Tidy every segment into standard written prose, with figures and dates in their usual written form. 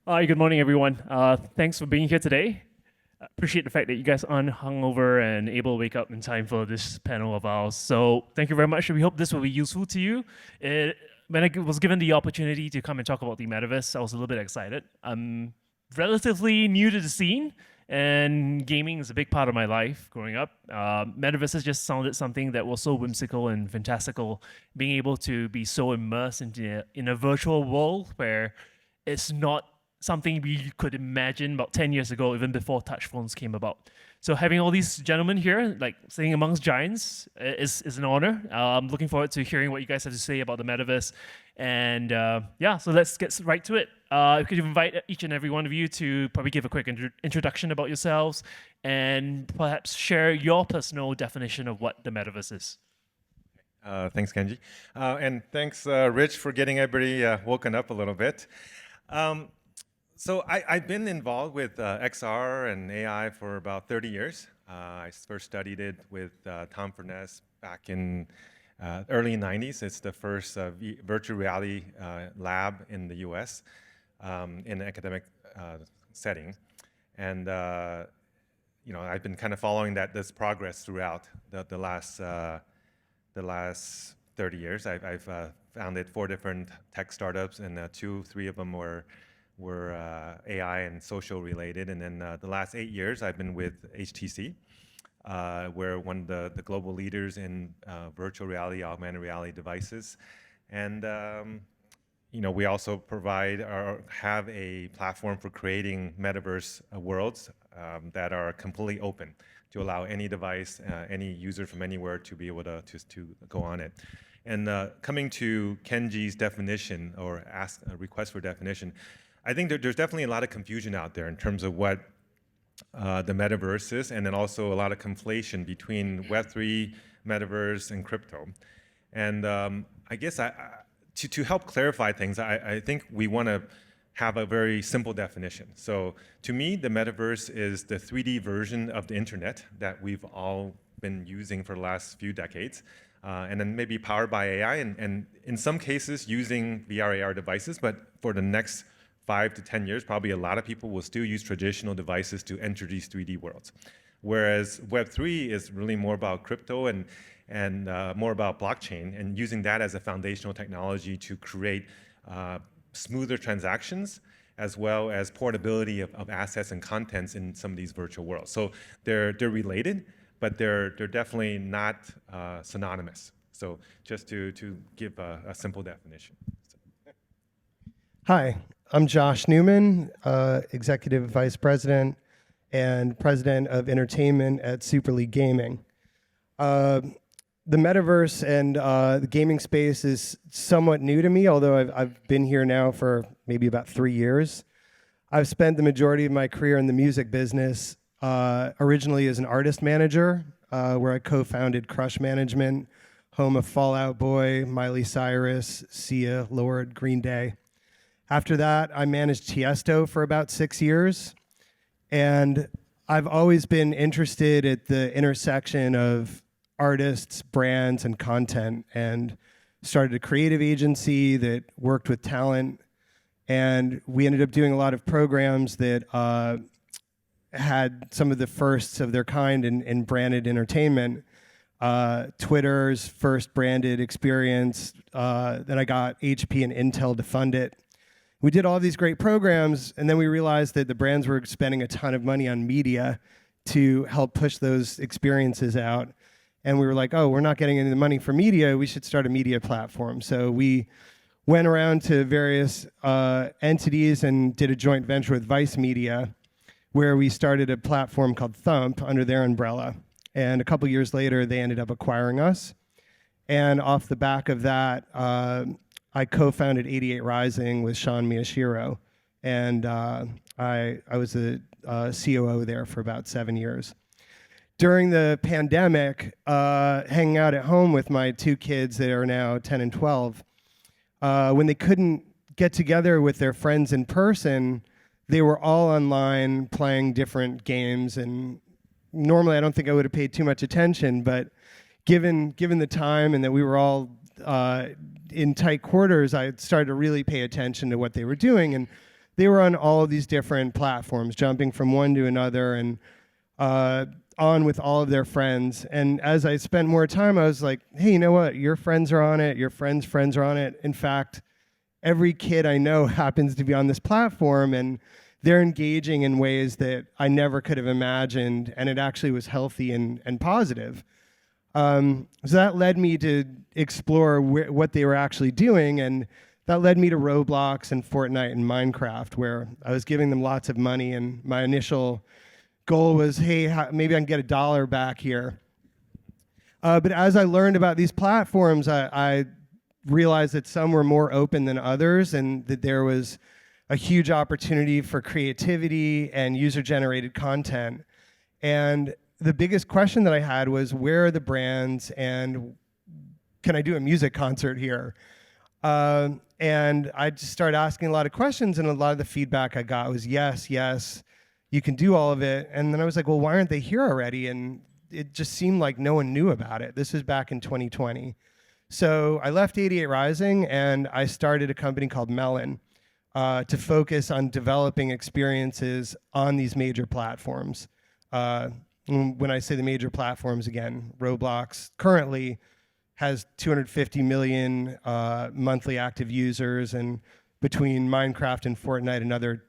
Hi, good morning, everyone. Thanks for being here today. Appreciate the fact that you guys aren't hungover and able to wake up in time for this panel of ours. So thank you very much. We hope this will be useful to you. When I was given the opportunity to come and talk about the metaverse, I was a little bit excited. I'm relatively new to the scene, and gaming is a big part of my life growing up. Metaverses just sounded something that was so whimsical and fantastical. Being able to be so immersed in a virtual world where it's not something we could imagine about 10 years ago, even before touch phones came about. So having all these gentlemen here, like sitting amongst giants, is an honor. I'm looking forward to hearing what you guys have to say about the metaverse. And yeah, so let's get right to it. Could you invite each and every one of you to probably give a quick introduction about yourselves and perhaps share your personal definition of what the metaverse is? Thanks, Kenji. And thanks, Rich, for getting everybody woken up a little bit. So I've been involved with XR and AI for about 30 years. I first studied it with Tom Furness back in early 90s. It's the first virtual reality lab in the US in an academic setting. And I've been kind of following this progress throughout the last 30 years. I've founded 4 different tech startups, and 3 of them were AI and social related. And then the last 8 years, I've been with HTC. We're one of the global leaders in virtual reality, augmented reality devices. And we also provide or have a platform for creating metaverse worlds that are completely open to allow any device, any user from anywhere to be able to go on it. And coming to Kenji's definition or a request for definition, I think there's definitely a lot of confusion out there in terms of what the metaverse is, and then also a lot of conflation between Web3, metaverse, and crypto. And I guess to help clarify things, I think we want to have a very simple definition. So to me, the metaverse is the 3D version of the internet that we've all been using for the last few decades, and then maybe powered by AI, and in some cases using VR, AR devices, but for the next 5 to 10 years, probably a lot of people will still use traditional devices to enter these 3D worlds. Whereas Web3 is really more about crypto and more about blockchain, and using that as a foundational technology to create smoother transactions, as well as portability of assets and contents in some of these virtual worlds. So they're related, but they're definitely not synonymous. So just to give a simple definition. Hi, I'm Josh Neuman, Executive Vice President and President of Entertainment at Super League Gaming. The metaverse and the gaming space is somewhat new to me, although I've been here now for maybe about 3 years. I've spent the majority of my career in the music business, originally as an artist manager, where I co-founded Crush Management, home of Fall Out Boy, Miley Cyrus, Sia, Lorde, Green Day. After that, I managed Tiesto for about 6 years, and I've always been interested at the intersection of artists, brands, and content, and started a creative agency that worked with talent, and we ended up doing a lot of programs that had some of the firsts of their kind in branded entertainment. Twitter's first branded experience, then I got HP and Intel to fund it. We did all these great programs, and then we realized that the brands were spending a ton of money on media to help push those experiences out. And we were like, oh, we're not getting any money for media, we should start a media platform. So we went around to various entities and did a joint venture with Vice Media, where we started a platform called Thump under their umbrella. And a couple years later, they ended up acquiring us. And off the back of that, I co-founded 88 Rising with Sean Miyashiro, and I was the COO there for about 7 years. During the pandemic, hanging out at home with my 2 kids that are now 10 and 12, when they couldn't get together with their friends in person, they were all online playing different games, and normally I don't think I would have paid too much attention, but given the time and that we were all in tight quarters, I started to really pay attention to what they were doing. And they were on all of these different platforms, jumping from one to another and on with all of their friends. And as I spent more time, I was like, hey, you know what? Your friends are on it. Your friends' friends are on it. In fact, every kid I know happens to be on this platform, and they're engaging in ways that I never could have imagined, and it actually was healthy and positive. So that led me to explore what they were actually doing, and that led me to Roblox and Fortnite and Minecraft, where I was giving them lots of money, and my initial goal was, hey, maybe I can get $1 back here. But as I learned about these platforms, I realized that some were more open than others, and that there was a huge opportunity for creativity and user-generated content. And the biggest question that I had was, where are the brands, and can I do a music concert here? And I just started asking a lot of questions, and a lot of the feedback I got was, yes, you can do all of it. And then I was like, well, why aren't they here already? And it just seemed like no one knew about it. This was back in 2020. So I left 88 Rising, and I started a company called Melon to focus on developing experiences on these major platforms. When I say the major platforms, again, Roblox currently has 250 million monthly active users, and between Minecraft and Fortnite, another,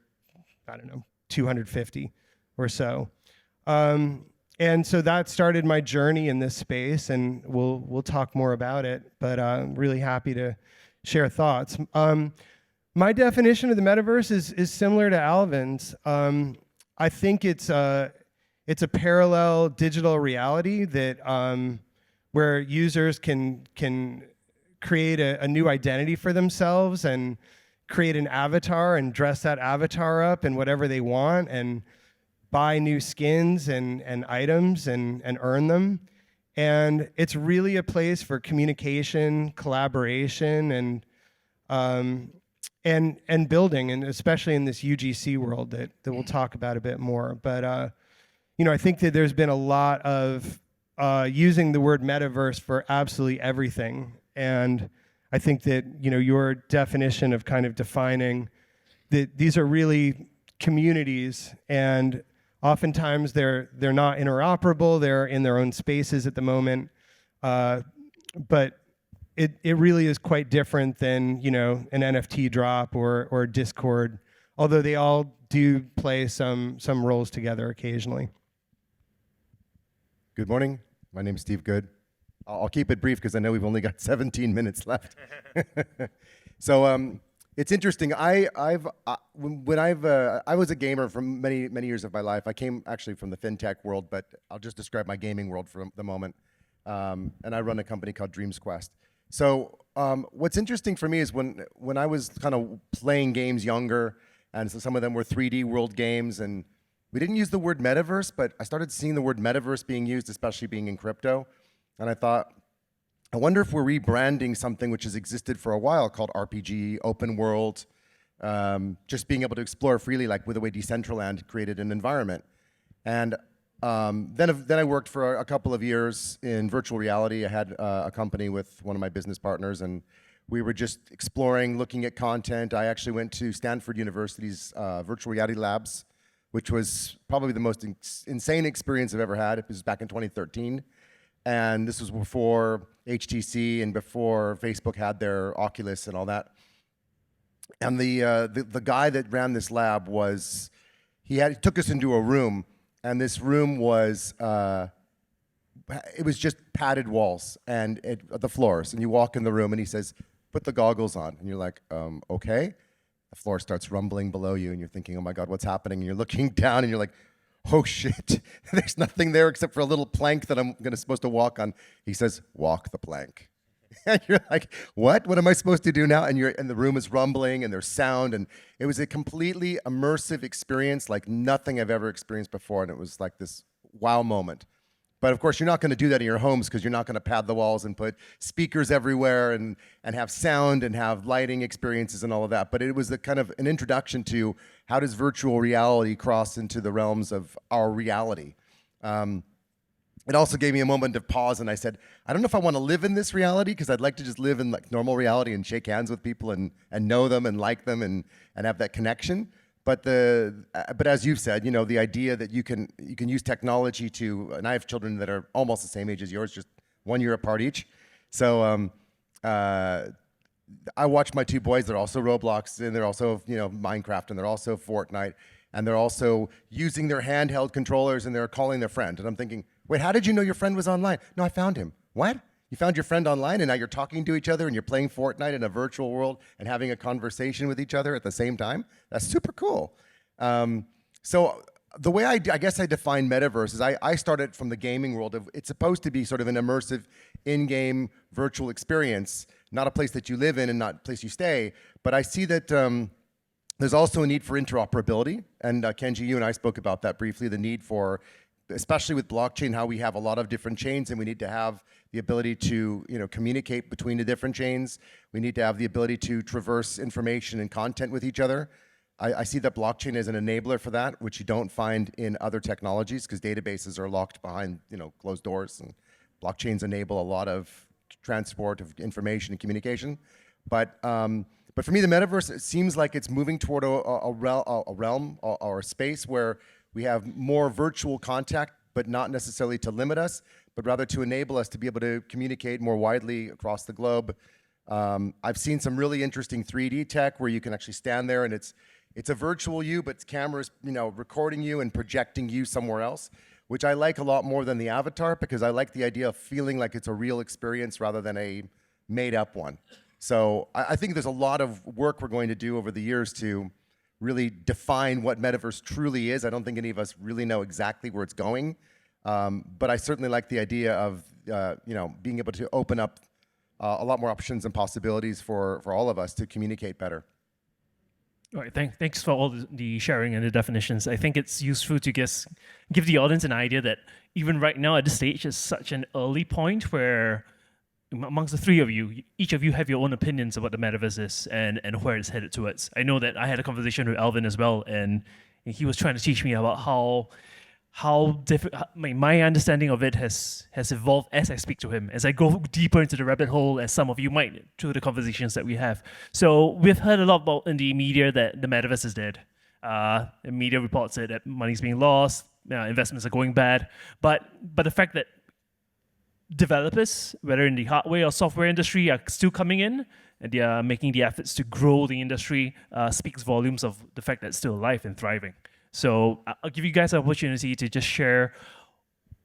250 or so. And so that started my journey in this space, and we'll talk more about it, but I'm really happy to share thoughts. My definition of the metaverse is similar to Alvin's. I think it's a parallel digital reality that where users can create a new identity for themselves and create an avatar and dress that avatar up in whatever they want and buy new skins and items and earn them. And it's really a place for communication, collaboration, and building, and especially in this UGC world that we'll talk about a bit more. But I think that there's been a lot of using the word metaverse for absolutely everything. And I think that your definition of kind of defining that these are really communities, and oftentimes they're not interoperable. They're in their own spaces at the moment, but it really is quite different than an NFT drop or Discord, although they all do play some roles together occasionally. Good morning. My name is Steve Good. I'll keep it brief because I know we've only got 17 minutes left. So it's interesting. I was a gamer for many years of my life. I came actually from the fintech world, but I'll just describe my gaming world for the moment. And I run a company called Dreams Quest. So what's interesting for me is when I was kind of playing games younger, and so some of them were 3D world games, and we didn't use the word metaverse, but I started seeing the word metaverse being used, especially being in crypto. And I thought, I wonder if we're rebranding something which has existed for a while called RPG, open world, just being able to explore freely, like with the way Decentraland created an environment. And then I worked for a couple of years in virtual reality. I had a company with one of my business partners, and we were just exploring, looking at content. I actually went to Stanford University's virtual reality labs, which was probably the most insane experience I've ever had. It was back in 2013. And this was before HTC and before Facebook had their Oculus and all that. And the guy that ran this lab he took us into a room, and this room was, it was just padded walls and the floors. And you walk in the room and he says, put the goggles on. And you're like, okay. The floor starts rumbling below you and you're thinking, oh my God, what's happening? And you're looking down and you're like, oh shit, there's nothing there except for a little plank that I'm supposed to walk on. He says, walk the plank. And you're like, what? What am I supposed to do now? And the room is rumbling and there's sound, and it was a completely immersive experience like nothing I've ever experienced before, and it was like this wow moment. But of course, you're not going to do that in your homes because you're not going to pad the walls and put speakers everywhere and have sound and have lighting experiences and all of that. But it was a kind of an introduction to how does virtual reality cross into the realms of our reality. it also gave me a moment of pause, and I said, I don't know if I want to live in this reality, because I'd like to just live in like normal reality and shake hands with people and know them and like them and have that connection. But as you've said, the idea that you can use technology to, and I have children that are almost the same age as yours, just 1 year apart each. So I watch my two boys. They're also Roblox, and they're also Minecraft, and they're also Fortnite, and they're also using their handheld controllers, and they're calling their friend. And I'm thinking, wait, how did you know your friend was online? No, I found him. What? You found your friend online, and now you're talking to each other, and you're playing Fortnite in a virtual world and having a conversation with each other at the same time? That's super cool. So the way I guess I define Metaverse is I started from the gaming world. It's supposed to be sort of an immersive, in-game virtual experience, not a place that you live in and not a place you stay. But I see that there's also a need for interoperability. And Kenji, you and I spoke about that briefly, the need for, especially with blockchain, how we have a lot of different chains, and we need to have the ability to communicate between the different chains. We need to have the ability to traverse information and content with each other. I see that blockchain is an enabler for that, which you don't find in other technologies, because databases are locked behind closed doors, and blockchains enable a lot of transport of information and communication. But for me, the metaverse, it seems like it's moving toward a realm or a space where we have more virtual contact, but not necessarily to limit us, but rather to enable us to be able to communicate more widely across the globe. I've seen some really interesting 3D tech where you can actually stand there and it's a virtual you, but it's cameras recording you and projecting you somewhere else, which I like a lot more than the avatar, because I like the idea of feeling like it's a real experience rather than a made-up one. So I think there's a lot of work we're going to do over the years to really define what Metaverse truly is. I don't think any of us really know exactly where it's going, but I certainly like the idea of being able to open up a lot more options and possibilities for all of us to communicate better. All right, thanks for all the sharing and the definitions. I think it's useful to give the audience an idea that even right now at this stage is such an early point where amongst the three of you, each of you have your own opinions about the metaverse is and where it's headed towards. I know that I had a conversation with Alvin as well, and he was trying to teach me about how my understanding of it has evolved as I speak to him, as I go deeper into the rabbit hole, as some of you might, through the conversations that we have. So we've heard a lot about in the media that the metaverse is dead. The media reports it, that money's being lost, investments are going bad. But the fact that developers, whether in the hardware or software industry, are still coming in and they are making the efforts to grow the industry speaks volumes of the fact that it's still alive and thriving. So I'll give you guys an opportunity to just share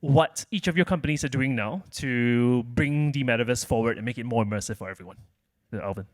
what each of your companies are doing now to bring the metaverse forward and make it more immersive for everyone. Alvin.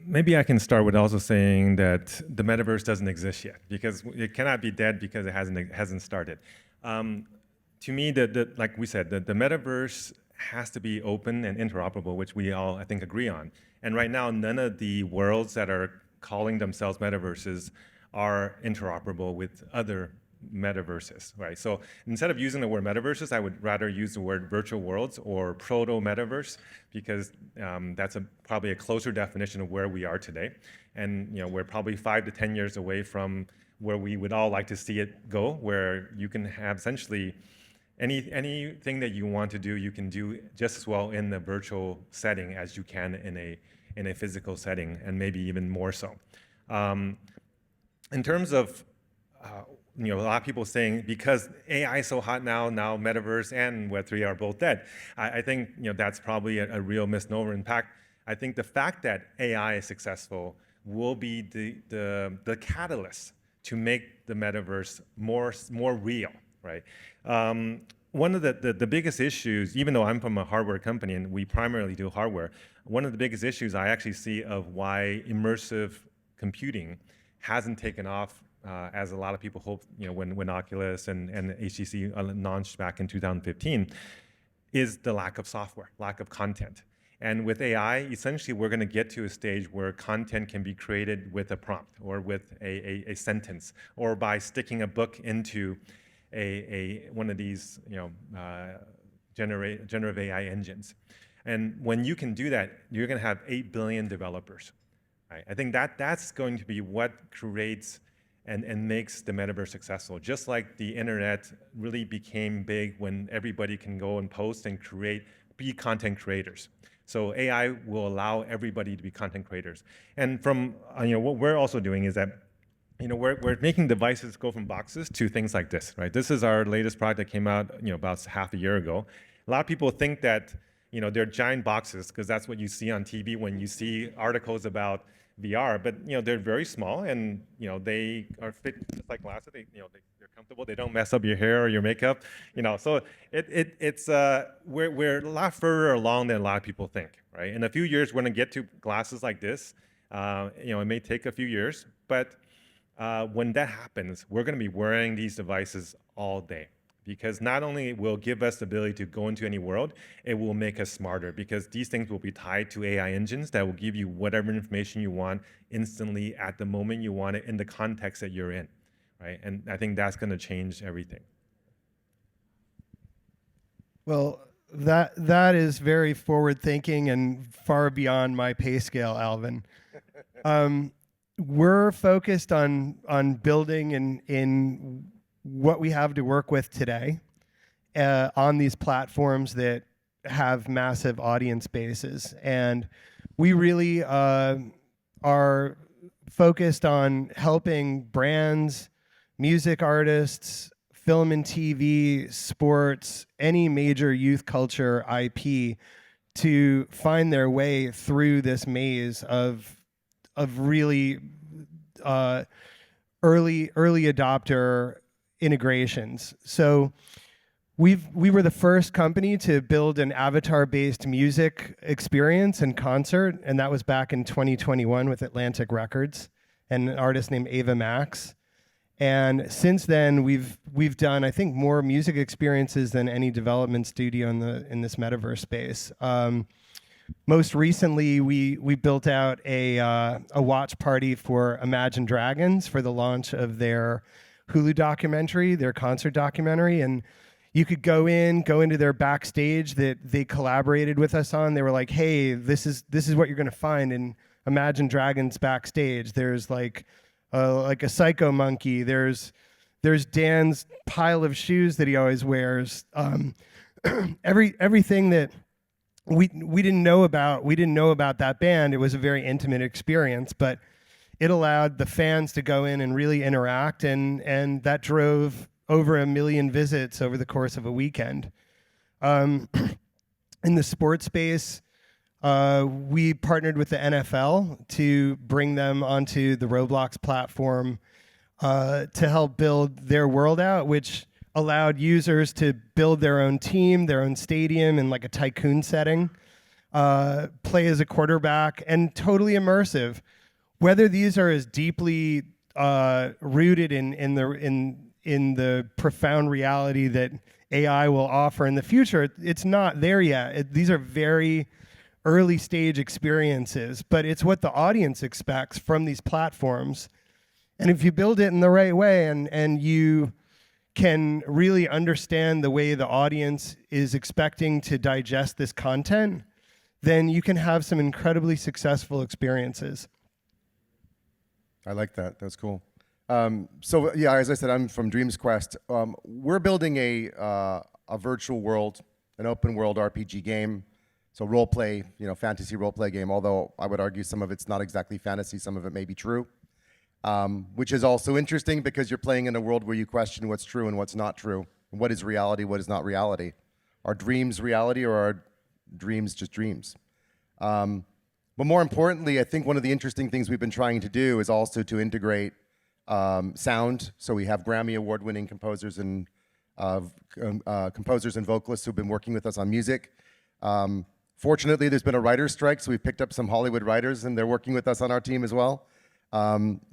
Maybe I can start with also saying that the metaverse doesn't exist yet, because it cannot be dead because it hasn't started. To me, like we said, the metaverse has to be open and interoperable, which we all, I think, agree on. And right now, none of the worlds that are calling themselves metaverses are interoperable with other metaverses, right? So instead of using the word metaverses, I would rather use the word virtual worlds or proto-metaverse, because that's probably a closer definition of where we are today. And we're probably 5 to 10 years away from where we would all like to see it go, where you can have essentially anything that you want to do, you can do just as well in the virtual setting as you can in a physical setting, and maybe even more so. In terms of, a lot of people saying because AI is so hot now Metaverse and Web3 are both dead. I think that's probably a real misnomer. In fact, I think the fact that AI is successful will be the catalyst to make the Metaverse more real, right? One of the biggest issues, even though I'm from a hardware company and we primarily do hardware, one of the biggest issues I actually see of why immersive computing hasn't taken off as a lot of people hoped, when Oculus and HTC launched back in 2015, is the lack of software, lack of content. And with AI, essentially, we're going to get to a stage where content can be created with a prompt or with a sentence, or by sticking a book into one of these generative AI engines. And when you can do that, you're going to have 8 billion developers. Right? I think that's going to be what creates and makes the metaverse successful. Just like the internet really became big when everybody can go and post and be content creators. So AI will allow everybody to be content creators. And from what we're also doing is that we're making devices go from boxes to things like this, right? This is our latest product that came out about half a year ago. A lot of people think that they're giant boxes because that's what you see on TV when you see articles about VR, but they're very small and they are fit just like glasses. They're comfortable. They don't mess up your hair or your makeup. So we're a lot further along than a lot of people think, right? In a few years, we're going to get to glasses like this. It may take a few years, but when that happens, we're going to be wearing these devices all day. Because not only will it give us the ability to go into any world, it will make us smarter because these things will be tied to AI engines that will give you whatever information you want instantly at the moment you want it in the context that you're in, right? And I think that's going to change everything. Well, that is very forward-thinking and far beyond my pay scale, Alvin. We're focused on building in what we have to work with today on these platforms that have massive audience bases. And we really are focused on helping brands, music artists, film and TV, sports, any major youth culture IP to find their way through this maze of really early adopter integrations. So we were the first company to build an avatar-based music experience and concert, and that was back in 2021 with Atlantic Records and an artist named Ava Max. And since then, we've done, I think, more music experiences than any development studio in this metaverse space. Most recently, we built out a watch party for Imagine Dragons for the launch of their Hulu documentary, their concert documentary, and you could go into their backstage that they collaborated with us on. They were like, "Hey, this is what you're going to find in Imagine Dragons backstage. There's like a psycho monkey. There's Dan's pile of shoes that he always wears. Everything that we didn't know about. We didn't know about that band. It was a very intimate experience, but it allowed the fans to go in and really interact, and that drove over 1 million visits over the course of a weekend. In the sports space, we partnered with the NFL to bring them onto the Roblox platform to help build their world out, which allowed users to build their own team, their own stadium in like a tycoon setting, play as a quarterback, and totally immersive. Whether these are as deeply rooted in the profound reality that AI will offer in the future, it's not there yet. These are very early stage experiences, but it's what the audience expects from these platforms. And if you build it in the right way and you can really understand the way the audience is expecting to digest this content, then you can have some incredibly successful experiences. I like that. That's cool. So yeah, as I said, I'm from Dreams Quest. We're building a virtual world, an open world RPG game. So role play, fantasy role play game. Although I would argue some of it's not exactly fantasy, some of it may be true. Which is also interesting because you're playing in a world where you question what's true and what's not true. What is reality? What is not reality? Are dreams reality or are dreams just dreams? But more importantly, I think one of the interesting things we've been trying to do is also to integrate sound. So we have Grammy award-winning composers and vocalists who've been working with us on music. Fortunately, there's been a writer's strike, so we've picked up some Hollywood writers, and they're working with us on our team as well.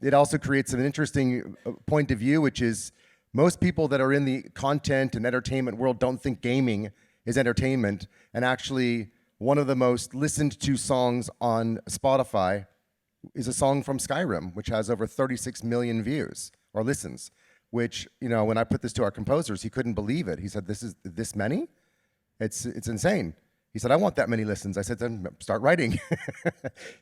It also creates an interesting point of view, which is most people that are in the content and entertainment world don't think gaming is entertainment, and actually one of the most listened to songs on Spotify is a song from Skyrim, which has over 36 million views or listens, which, when I put this to our composers, he couldn't believe it. He said, this many? It's insane. He said, I want that many listens. I said, then start writing.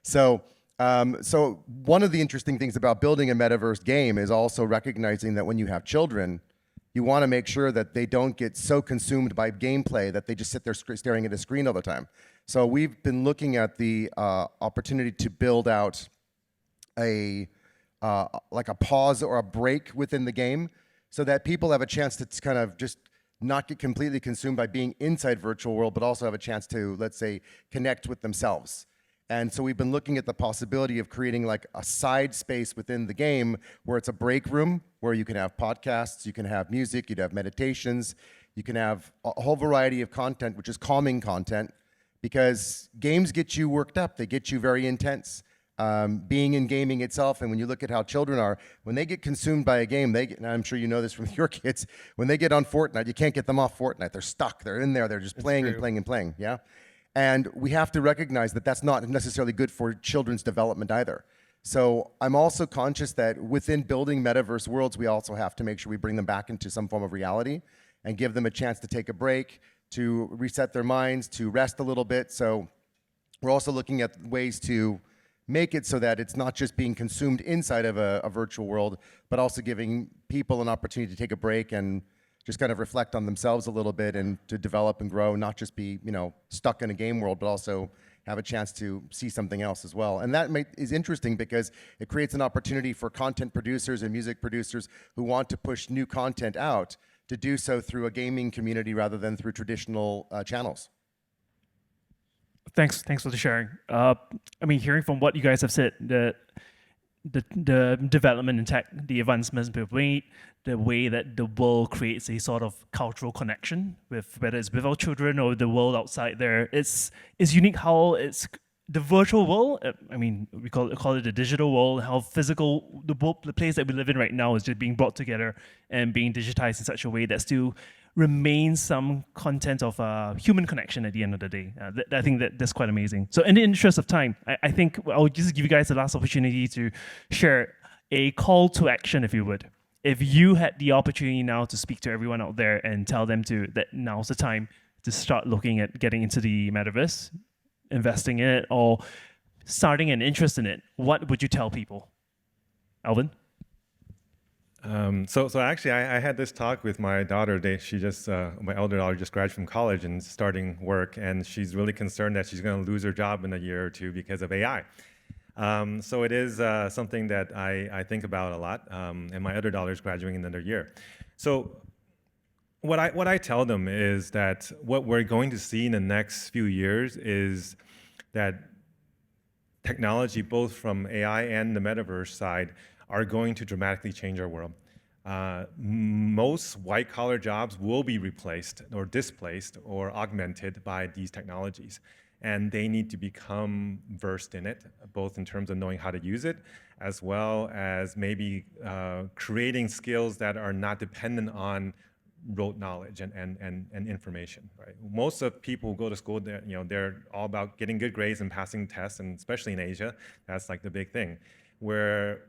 So So one of the interesting things about building a metaverse game is also recognizing that when you have children, you want to make sure that they don't get so consumed by gameplay that they just sit there staring at a screen all the time. So we've been looking at the opportunity to build out like a pause or a break within the game so that people have a chance to kind of just not get completely consumed by being inside virtual world, but also have a chance to, let's say, connect with themselves. And so we've been looking at the possibility of creating like a side space within the game where it's a break room where you can have podcasts, you can have music, you'd have meditations, you can have a whole variety of content, which is calming content, because games get you worked up, they get you very intense. Being in gaming itself, and when you look at how children are, when they get consumed by a game, and I'm sure you know this from your kids, when they get on Fortnite, you can't get them off Fortnite. They're stuck, they're in there, they're just playing and playing and playing, yeah? And we have to recognize that that's not necessarily good for children's development either. So I'm also conscious that within building metaverse worlds, we also have to make sure we bring them back into some form of reality and give them a chance to take a break, to reset their minds, to rest a little bit. So we're also looking at ways to make it so that it's not just being consumed inside of a virtual world, but also giving people an opportunity to take a break and just kind of reflect on themselves a little bit and to develop and grow, not just be, stuck in a game world, but also have a chance to see something else as well. And that is interesting because it creates an opportunity for content producers and music producers who want to push new content out to do so through a gaming community rather than through traditional channels. Thanks for the sharing. Hearing from what you guys have said, the development in tech, the advancements we've made, the way that the world creates a sort of cultural connection with whether it's with our children or the world outside there, it's unique how it's the virtual world. We call it the digital world. How physical the place that we live in right now is just being brought together and being digitized in such a way that still remains some content of human connection at the end of the day. I think that's quite amazing. So in the interest of time, I think I'll just give you guys the last opportunity to share a call to action, if you would. If you had the opportunity now to speak to everyone out there and tell them that now's the time to start looking at getting into the metaverse, investing in it, or starting an interest in it, what would you tell people? Alvin? So actually, I had this talk with my daughter. She just, my elder daughter just graduated from college and starting work, and she's really concerned that she's going to lose her job in a year or two because of AI. So it is something that I think about a lot, and my other daughter is graduating in another year. So what I tell them is that what we're going to see in the next few years is that technology, both from AI and the metaverse side, are going to dramatically change our world. Most white-collar jobs will be replaced or displaced or augmented by these technologies. And they need to become versed in it, both in terms of knowing how to use it, as well as maybe creating skills that are not dependent on rote knowledge and information. Right? Most of people who go to school, they're all about getting good grades and passing tests, and especially in Asia, that's like the big thing. Where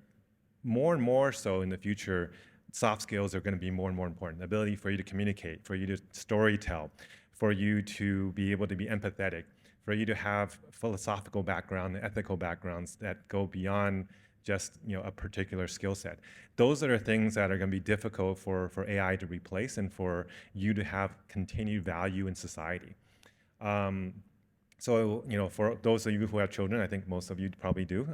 more and more so in the future, soft skills are going to be more and more important. The ability for you to communicate, for you to storytell, for you to be able to be empathetic, for you to have philosophical background and ethical backgrounds that go beyond just a particular skill set. Those are the things that are going to be difficult for AI to replace and for you to have continued value in society. So, for those of you who have children, I think most of you probably do,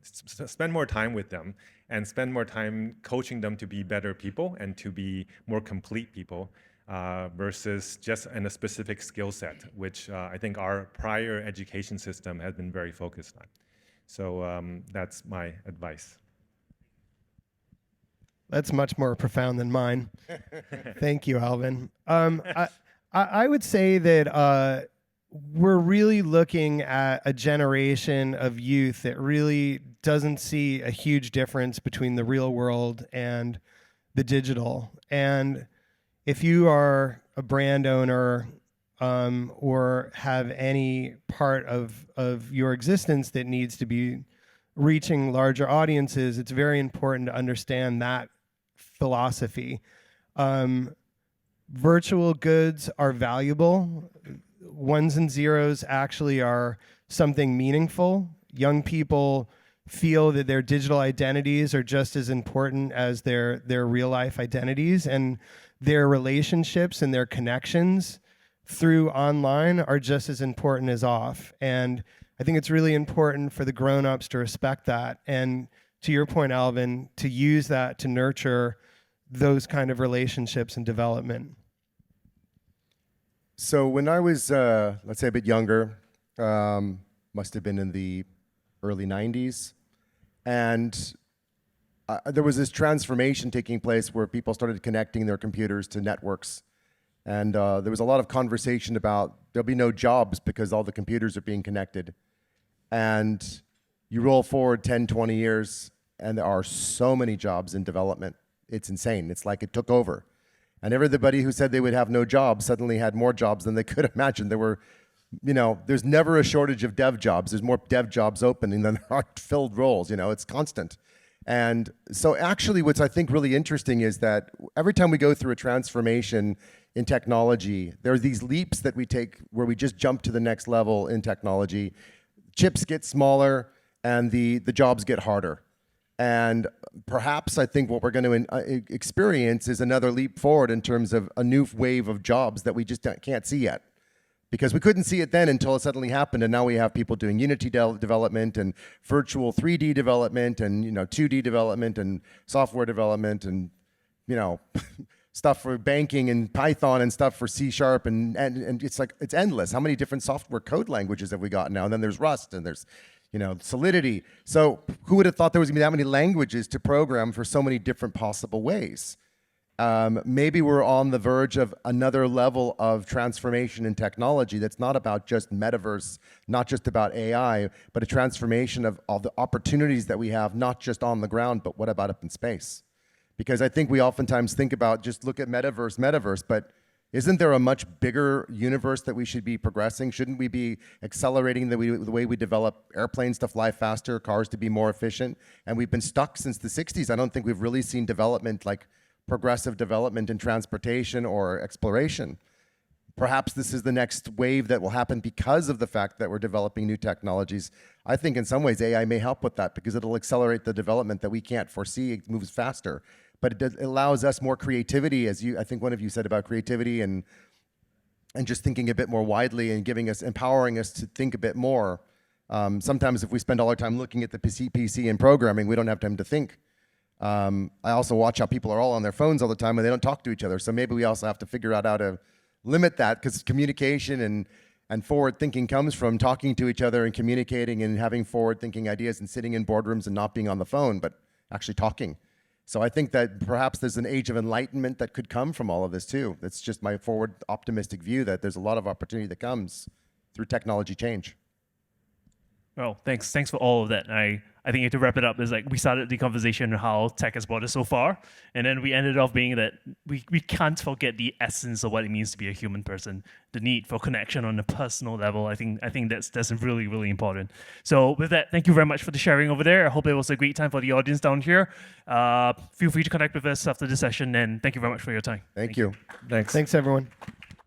spend more time with them and spend more time coaching them to be better people and to be more complete people versus just in a specific skill set, which I think our prior education system has been very focused on. So that's my advice. That's much more profound than mine. Thank you, Alvin. I would say that we're really looking at a generation of youth that really doesn't see a huge difference between the real world and the digital. And if you are a brand owner or have any part of your existence that needs to be reaching larger audiences, it's very important to understand that philosophy. Virtual goods are valuable. Ones and zeros actually are something meaningful. young people feel that their digital identities are just as important as their real life identities, and their relationships and their connections through online are just as important as off. And I think it's really important for the grown-ups to respect that. And to your point, Alvin, to use that to nurture those kind of relationships and development. So when I was, let's say, a bit younger, must have been in the early 90s, and there was this transformation taking place where people started connecting their computers to networks. And there was a lot of conversation about there'll be no jobs because all the computers are being connected. And you roll forward 10, 20 years, and there are so many jobs in development. It's insane. It's like it took over. And everybody who said they would have no jobs suddenly had more jobs than they could imagine. There were, there's never a shortage of dev jobs. There's more dev jobs opening than there are filled roles. It's constant. And so actually what's I think really interesting is that every time we go through a transformation in technology, there are these leaps that we take where we just jump to the next level in technology. Chips get smaller and the jobs get harder. And perhaps I think what we're going to experience is another leap forward in terms of a new wave of jobs that we just can't see yet. Because we couldn't see it then until it suddenly happened, and now we have people doing Unity development and virtual 3D development and 2D development and software development and stuff for banking and Python and stuff for C# and it's like it's endless. How many different software code languages have we got now? And then there's Rust and there's Solidity. So who would have thought there was going to be that many languages to program for so many different possible ways? Maybe we're on the verge of another level of transformation in technology that's not about just Metaverse, not just about AI, but a transformation of all the opportunities that we have, not just on the ground, but what about up in space? Because I think we oftentimes think about just look at Metaverse, but isn't there a much bigger universe that we should be progressing? Shouldn't we be accelerating the way we develop airplanes to fly faster, cars to be more efficient? And we've been stuck since the 60s. I don't think we've really seen development like progressive development in transportation or exploration. Perhaps this is the next wave that will happen because of the fact that we're developing new technologies. I think in some ways AI may help with that because it'll accelerate the development that we can't foresee. It moves faster. But it allows us more creativity, as I think one of you said about creativity and just thinking a bit more widely and empowering us to think a bit more. Sometimes if we spend all our time looking at the PC and programming, we don't have time to think. I also watch how people are all on their phones all the time and they don't talk to each other. So maybe we also have to figure out how to limit that, because communication and forward thinking comes from talking to each other and communicating and having forward thinking ideas and sitting in boardrooms and not being on the phone, but actually talking. So I think that perhaps there's an age of enlightenment that could come from all of this too. That's just my forward optimistic view, that there's a lot of opportunity that comes through technology change. Well, thanks for all of that. I think to wrap it up is like we started the conversation on how tech has brought us so far, and then we ended off being that we can't forget the essence of what it means to be a human person, the need for connection on a personal level. I think that's really, really important. So with that, thank you very much for the sharing over there. I hope it was a great time for the audience down here. Feel free to connect with us after the session, and thank you very much for your time. Thank you. Thanks everyone.